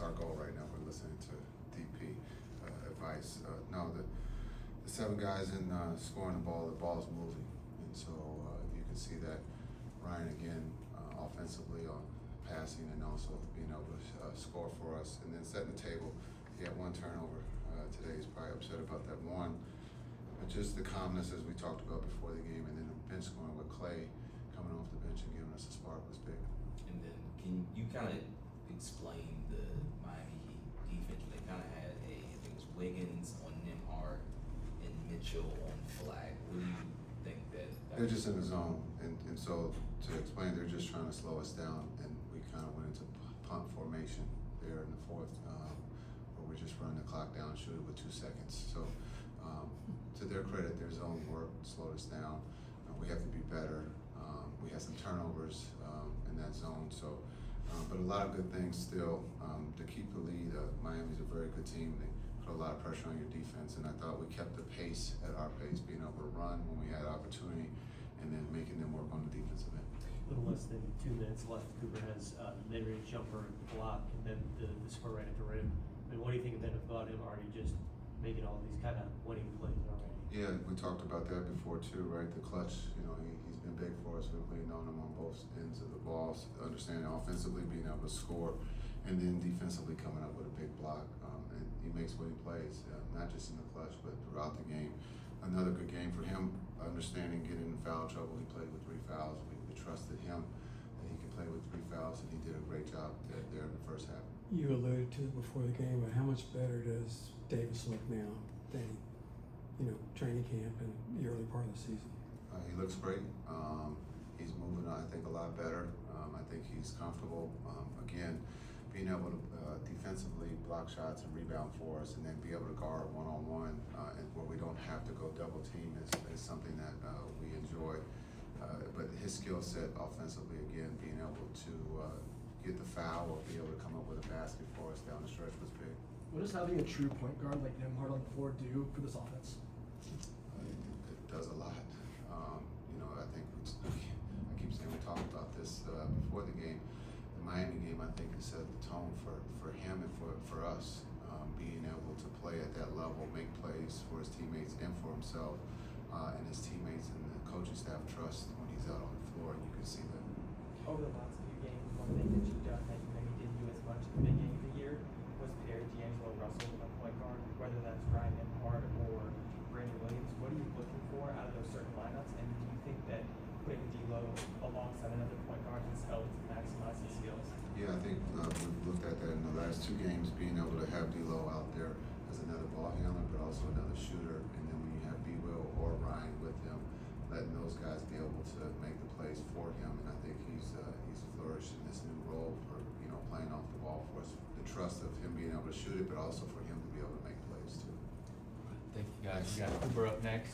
our goal right now. We're listening to DP advice. No, the 7 guys in scoring the ball is moving, and so you can see that Ryan again offensively on passing and also being able to score for us, and then setting the table. He had 1 turnover today. He's probably upset about that one, but just the calmness as we talked about before the game, and then the bench scoring with Clay coming off the bench and giving us a spark was big. And then can you kind of explain the Miami Heat defense? They kind of had I think it was Wiggins on Nimhart and Mitchell on Flag. What do you think that? They're just in the zone, and so to explain, they're just trying to slow us down, and we kind of went into punt formation there in the 4th, where we're just running the clock down, shoot it with 2 seconds. So to their credit, their zone work slowed us down. We have to be better. We had some turnovers in that zone, so but a lot of good things still to keep the lead. Miami's a very good team. They put a lot of pressure on your defense, and I thought we kept the pace at our pace, being able to run when we had opportunity, and then making them work on the defensive end. A little less than 2 minutes left. Cooper has mid-range jumper, block, and then the score right at the rim. I mean, what do you think then about him already just making all these kind of winning plays already? Yeah, we talked about that before too, right? The clutch, he's been big for us. We've really known him on both ends of the ball, understanding offensively, being able to score, and then defensively coming up with a big block. And he makes what he plays, not just in the clutch, but throughout the game. Another good game for him, understanding getting in foul trouble. He played with 3 fouls. We trusted him that he could play with 3 fouls, and he did a great job there in the first half. You alluded to it before the game, but how much better does Davis look now than training camp and the early part of the season? He looks great. He's moving, I think, a lot better. I think he's comfortable. Again, being able to defensively block shots and rebound for us, and then be able to guard one-on-one, and where we don't have to go double team is something that we enjoy. But his skill set offensively, again, being able to get the foul or be able to come up with a basket for us down the stretch was big. What does having a true point guard like Nimhart on the floor do for this offense? It does a lot. I think I keep saying we talked about this before the game. The Miami game, I think, has set the tone for him and for us. Being able to play at that level, make plays for his teammates and for himself, and his teammates and the coaching staff trust when he's out on the floor, and you can see that. Over the last few games, one thing that you've done that you maybe didn't do as much at the beginning of the year was pair D'Angelo Russell with a point guard, whether that's Ryan Nimhart or Brandon Williams. What are you looking for out of those certain lineups, and do you think that putting D'Lo alongside another point guard has helped maximize his skills? Yeah, I think we've looked at that in the last 2 games, being able to have D'Lo out there as another ball handler, but also another shooter, and then when you have B-Will or Ryan with them, letting those guys be able to make the plays for him, and I think he's flourished in this new role for playing off the ball for us. The trust of him being able to shoot it, but also for him to be able to make plays too. Thank you guys. We got Cooper up next.